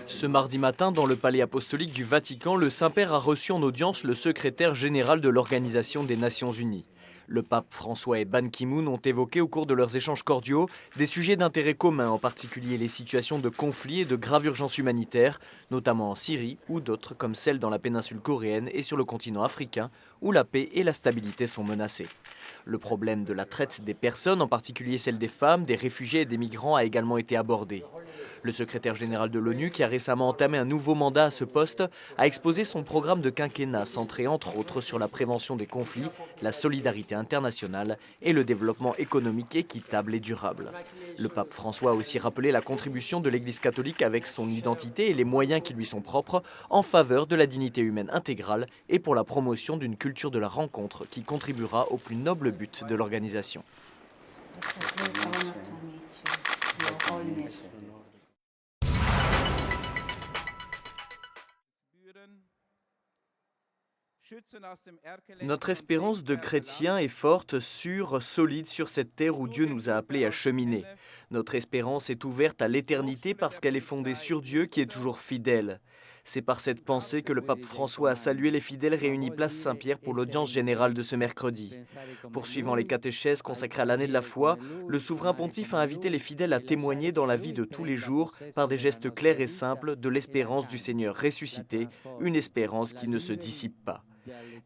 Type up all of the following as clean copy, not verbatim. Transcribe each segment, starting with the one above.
Ce mardi matin, dans le palais apostolique du Vatican, le Saint-Père a reçu en audience le secrétaire général de l'Organisation des Nations Unies. Le pape François et Ban Ki-moon ont évoqué au cours de leurs échanges cordiaux des sujets d'intérêt commun, en particulier les situations de conflit et de grave urgence humanitaire, notamment en Syrie ou d'autres comme celle dans la péninsule coréenne et sur le continent africain, où la paix et la stabilité sont menacées. Le problème de la traite des personnes, en particulier celle des femmes, des réfugiés et des migrants, a également été abordé. Le secrétaire général de l'ONU, qui a récemment entamé un nouveau mandat à ce poste, a exposé son programme de quinquennat centré entre autres sur la prévention des conflits, la solidarité internationale et le développement économique équitable et durable. Le pape François a aussi rappelé la contribution de l'Église catholique avec son identité et les moyens qui lui sont propres en faveur de la dignité humaine intégrale et pour la promotion d'une culture de la rencontre qui contribuera au plus noble but de l'organisation. Notre espérance de chrétiens est forte, sûre, solide sur cette terre où Dieu nous a appelés à cheminer. Notre espérance est ouverte à l'éternité parce qu'elle est fondée sur Dieu qui est toujours fidèle. C'est par cette pensée que le pape François a salué les fidèles réunis place Saint-Pierre pour l'audience générale de ce mercredi. Poursuivant les catéchèses consacrées à l'année de la foi, le souverain pontife a invité les fidèles à témoigner dans la vie de tous les jours, par des gestes clairs et simples, de l'espérance du Seigneur ressuscité, une espérance qui ne se dissipe pas.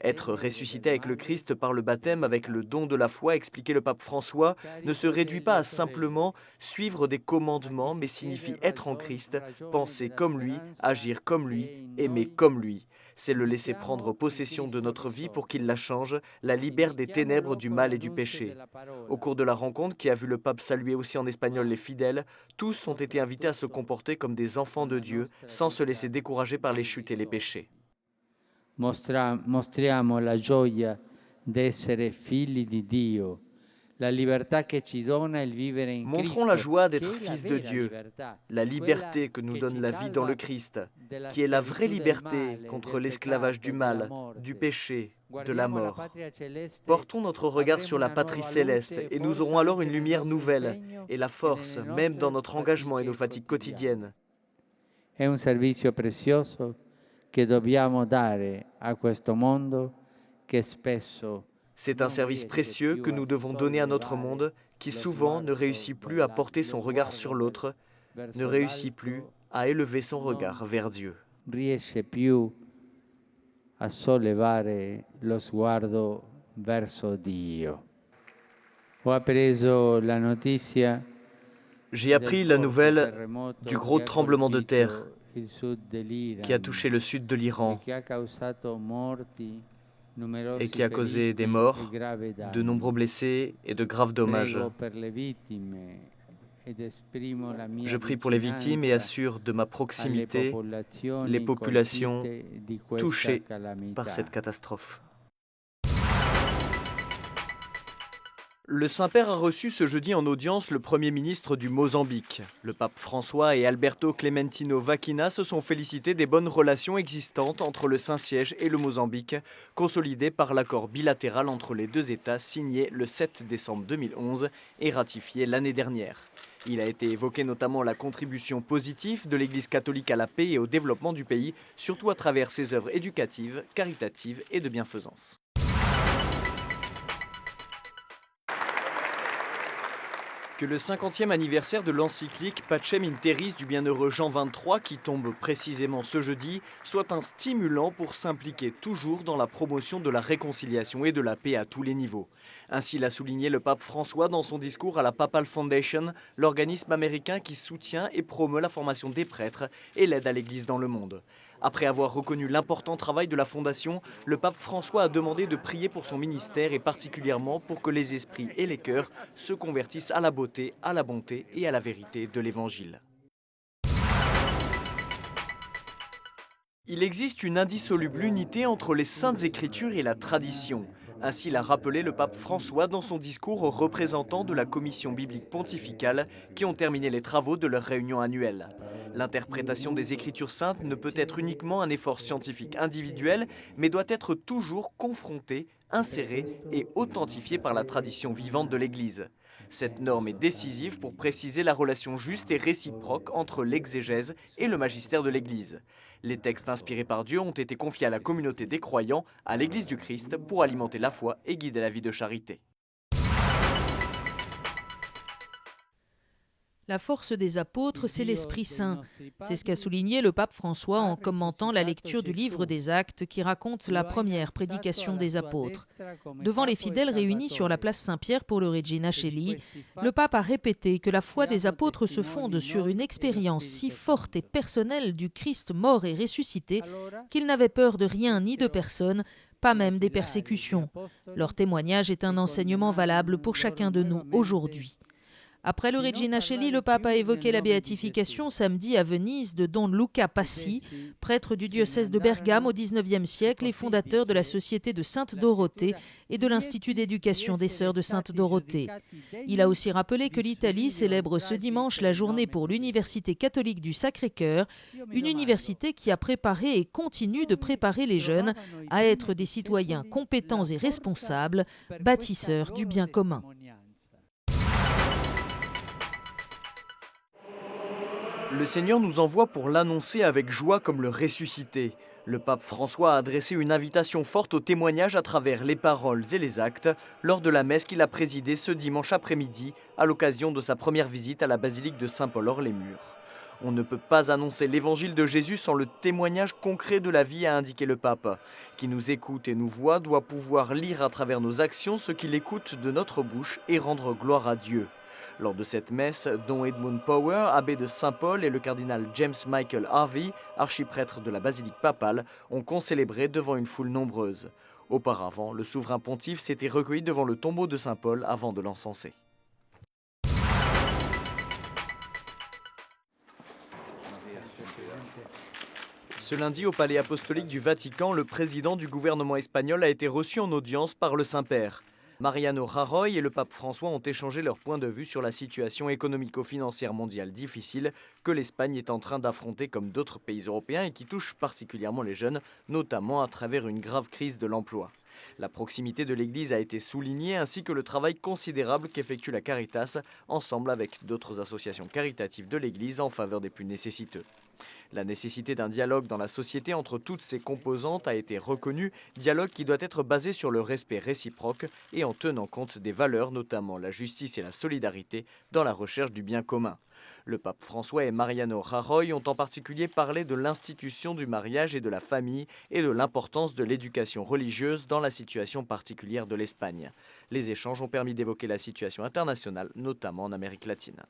Être ressuscité avec le Christ par le baptême, avec le don de la foi, expliquait le pape François, ne se réduit pas à simplement suivre des commandements, mais signifie être en Christ, penser comme lui, agir comme lui, aimer comme lui. C'est le laisser prendre possession de notre vie pour qu'il la change, la libère des ténèbres du mal et du péché. Au cours de la rencontre, qui a vu le pape saluer aussi en espagnol les fidèles, tous ont été invités à se comporter comme des enfants de Dieu, sans se laisser décourager par les chutes et les péchés. Mostriamo la gioia d'essere figli di Dio, la libertà che ci dona il vivere in Cristo. Montrons la joie d'être fils de Dieu, la liberté que nous donne la vie dans le Christ, qui est la vraie liberté contre l'esclavage du mal, du péché, de la mort. Portons notre regard sur la patrie céleste et nous aurons alors une lumière nouvelle et la force, même dans notre engagement et nos fatigues quotidiennes. È un servizio prezioso che dobbiamo dare a questo mondo che spesso. C'est un service précieux que nous devons donner à notre monde qui souvent ne réussit plus à porter son regard sur l'autre, ne réussit plus à élever son regard vers Dieu. Riesce più a sollevare lo sguardo verso Dio. Ho appreso la notizia. J'ai appris la nouvelle du gros tremblement de terre qui a touché le sud de l'Iran et qui a causé des morts, de nombreux blessés et de graves dommages. Je prie pour les victimes et assure de ma proximité les populations touchées par cette catastrophe. Le Saint-Père a reçu ce jeudi en audience le Premier ministre du Mozambique. Le pape François et Alberto Clementino Vakina se sont félicités des bonnes relations existantes entre le Saint-Siège et le Mozambique, consolidées par l'accord bilatéral entre les deux États signé le 7 décembre 2011 et ratifié l'année dernière. Il a été évoqué notamment la contribution positive de l'Église catholique à la paix et au développement du pays, surtout à travers ses œuvres éducatives, caritatives et de bienfaisance. Que le 50e anniversaire de l'encyclique Pacem in Terris du bienheureux Jean XXIII, qui tombe précisément ce jeudi, soit un stimulant pour s'impliquer toujours dans la promotion de la réconciliation et de la paix à tous les niveaux. Ainsi l'a souligné le pape François dans son discours à la Papal Foundation, l'organisme américain qui soutient et promeut la formation des prêtres et l'aide à l'Église dans le monde. Après avoir reconnu l'important travail de la Fondation, le pape François a demandé de prier pour son ministère et particulièrement pour que les esprits et les cœurs se convertissent à la beauté, à la bonté et à la vérité de l'Évangile. Il existe une indissoluble unité entre les Saintes Écritures et la tradition. Ainsi l'a rappelé le pape François dans son discours aux représentants de la commission biblique pontificale qui ont terminé les travaux de leur réunion annuelle. L'interprétation des Écritures saintes ne peut être uniquement un effort scientifique individuel, mais doit être toujours confrontée insérée et authentifiée par la tradition vivante de l'Église. Cette norme est décisive pour préciser la relation juste et réciproque entre l'exégèse et le magistère de l'Église. Les textes inspirés par Dieu ont été confiés à la communauté des croyants, à l'Église du Christ, pour alimenter la foi et guider la vie de charité. La force des apôtres, c'est l'Esprit Saint. C'est ce qu'a souligné le pape François en commentant la lecture du livre des Actes qui raconte la première prédication des apôtres. Devant les fidèles réunis sur la place Saint-Pierre pour le Regina Coeli, le pape a répété que la foi des apôtres se fonde sur une expérience si forte et personnelle du Christ mort et ressuscité qu'ils n'avaient peur de rien ni de personne, pas même des persécutions. Leur témoignage est un enseignement valable pour chacun de nous aujourd'hui. Après le Regina Coeli, le pape a évoqué la béatification samedi à Venise de Don Luca Passi, prêtre du diocèse de Bergame au XIXe siècle et fondateur de la Société de Sainte Dorothée et de l'Institut d'éducation des Sœurs de Sainte Dorothée. Il a aussi rappelé que l'Italie célèbre ce dimanche la journée pour l'Université catholique du Sacré-Cœur, une université qui a préparé et continue de préparer les jeunes à être des citoyens compétents et responsables, bâtisseurs du bien commun. Le Seigneur nous envoie pour l'annoncer avec joie comme le ressuscité. Le pape François a adressé une invitation forte au témoignage à travers les paroles et les actes lors de la messe qu'il a présidée ce dimanche après-midi à l'occasion de sa première visite à la basilique de Saint-Paul-Hors-les-Murs. On ne peut pas annoncer l'évangile de Jésus sans le témoignage concret de la vie, a indiqué le pape. Qui nous écoute et nous voit doit pouvoir lire à travers nos actions ce qu'il écoute de notre bouche et rendre gloire à Dieu. Lors de cette messe, Don Edmund Power, abbé de Saint-Paul, et le cardinal James Michael Harvey, archiprêtre de la basilique papale, ont concélébré devant une foule nombreuse. Auparavant, le souverain pontife s'était recueilli devant le tombeau de Saint-Paul avant de l'encenser. Ce lundi, au palais apostolique du Vatican, le président du gouvernement espagnol a été reçu en audience par le Saint-Père. Mariano Rajoy et le pape François ont échangé leur point de vue sur la situation économico-financière mondiale difficile que l'Espagne est en train d'affronter comme d'autres pays européens et qui touche particulièrement les jeunes, notamment à travers une grave crise de l'emploi. La proximité de l'Église a été soulignée ainsi que le travail considérable qu'effectue la Caritas ensemble avec d'autres associations caritatives de l'Église en faveur des plus nécessiteux. La nécessité d'un dialogue dans la société entre toutes ses composantes a été reconnue, dialogue qui doit être basé sur le respect réciproque et en tenant compte des valeurs, notamment la justice et la solidarité, dans la recherche du bien commun. Le pape François et Mariano Rajoy ont en particulier parlé de l'institution du mariage et de la famille et de l'importance de l'éducation religieuse dans la situation particulière de l'Espagne. Les échanges ont permis d'évoquer la situation internationale, notamment en Amérique latine.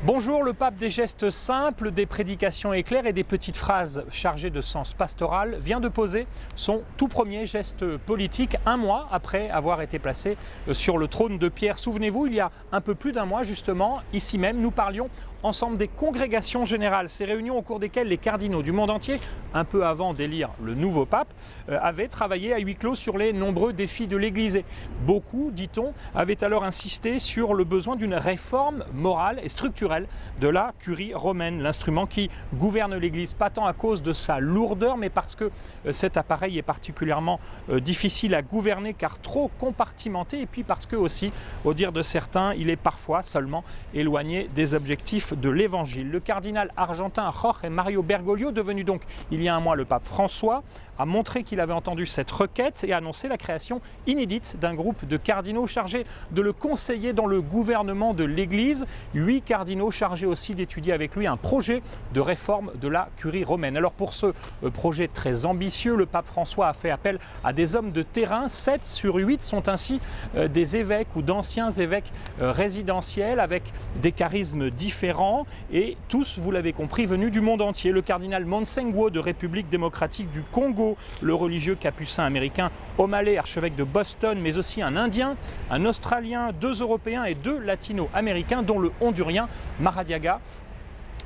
Bonjour, le pape des gestes simples, des prédications éclairs et des petites phrases chargées de sens pastoral vient de poser son tout premier geste politique, un mois après avoir été placé sur le trône de Pierre. Souvenez-vous, il y a un peu plus d'un mois justement, ici même, nous parlions ensemble des congrégations générales, ces réunions au cours desquelles les cardinaux du monde entier, un peu avant d'élire le nouveau pape, avaient travaillé à huis clos sur les nombreux défis de l'Église. Et beaucoup, dit-on, avaient alors insisté sur le besoin d'une réforme morale et structurelle de la curie romaine, l'instrument qui gouverne l'Église, pas tant à cause de sa lourdeur, mais parce que cet appareil est particulièrement difficile à gouverner car trop compartimenté, et puis parce que aussi, au dire de certains, il est parfois seulement éloigné des objectifs de l'Évangile. Le cardinal argentin Jorge Mario Bergoglio, devenu donc il y a un mois le pape François, a montré qu'il avait entendu cette requête et a annoncé la création inédite d'un groupe de cardinaux chargés de le conseiller dans le gouvernement de l'Église. 8 cardinaux chargés aussi d'étudier avec lui un projet de réforme de la curie romaine. Alors pour ce projet très ambitieux, le pape François a fait appel à des hommes de terrain. 7 sur 8 sont ainsi des évêques ou d'anciens évêques résidentiels avec des charismes différents et tous, vous l'avez compris, venus du monde entier. Le cardinal Monsengwo de République démocratique du Congo, le religieux capucin américain O'Malley, archevêque de Boston, mais aussi un Indien, un Australien, 2 Européens et 2 Latino-américains, dont le Hondurien Maradiaga.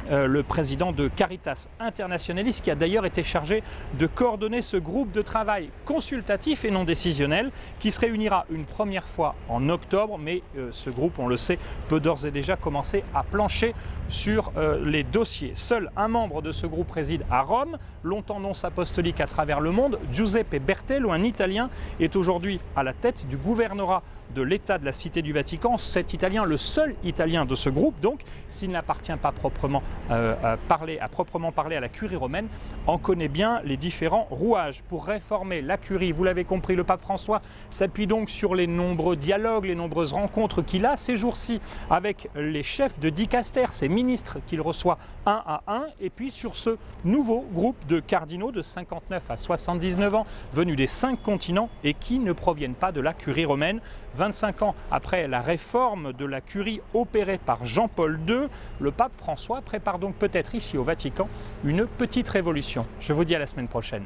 le président de Caritas Internationalis, qui a d'ailleurs été chargé de coordonner ce groupe de travail consultatif et non décisionnel qui se réunira une première fois en octobre, mais ce groupe, on le sait, peut d'ores et déjà commencer à plancher sur les dossiers. Seul un membre de ce groupe réside à Rome, longtemps nonce apostolique à travers le monde. Giuseppe Bertello, un Italien, est aujourd'hui à la tête du gouvernorat de l'État de la Cité du Vatican. Cet Italien, le seul Italien de ce groupe, donc, s'il n'appartient pas proprement parler à la curie romaine, en connaît bien les différents rouages. Pour réformer la curie, vous l'avez compris, le pape François s'appuie donc sur les nombreux dialogues, les nombreuses rencontres qu'il a ces jours-ci avec les chefs de dicaster, ces ministres qu'il reçoit un à un, et puis sur ce nouveau groupe de cardinaux de 59 à 79 ans, venus des 5 continents et qui ne proviennent pas de la curie romaine. 25 ans après la réforme de la curie opérée par Jean-Paul II, le pape François prépare donc peut-être ici au Vatican une petite révolution. Je vous dis à la semaine prochaine.